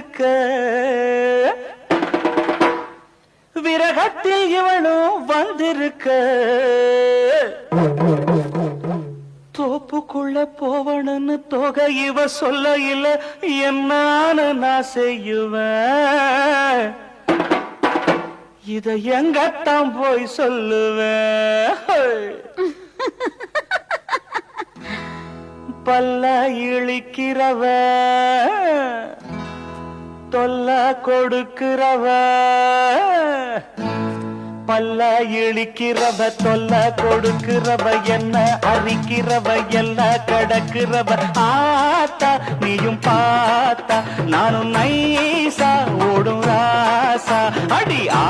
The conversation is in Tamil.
வந்திருக்க விரகத்தில் இவனும் வந்திருக்க தோப்புக்குள்ள போவணும்னு தொகை இவ சொல்ல இல்ல என்னான்னு நான் செய்யுவேன் இத எங்கத்தான் போய் சொல்லுவேன் பல்ல இழிக்கிறவ தொல்ல கொடுக்கிறவ பல்ல இழிக்கிறவ தொல்ல கொடுக்கிறவ என்ன அரிக்கிறவ எல்லாம் கடக்கிறவ ஆத்தா நீயும் பார்த்தா நானும் நைசா ஓடும் ராசா அடி ஆ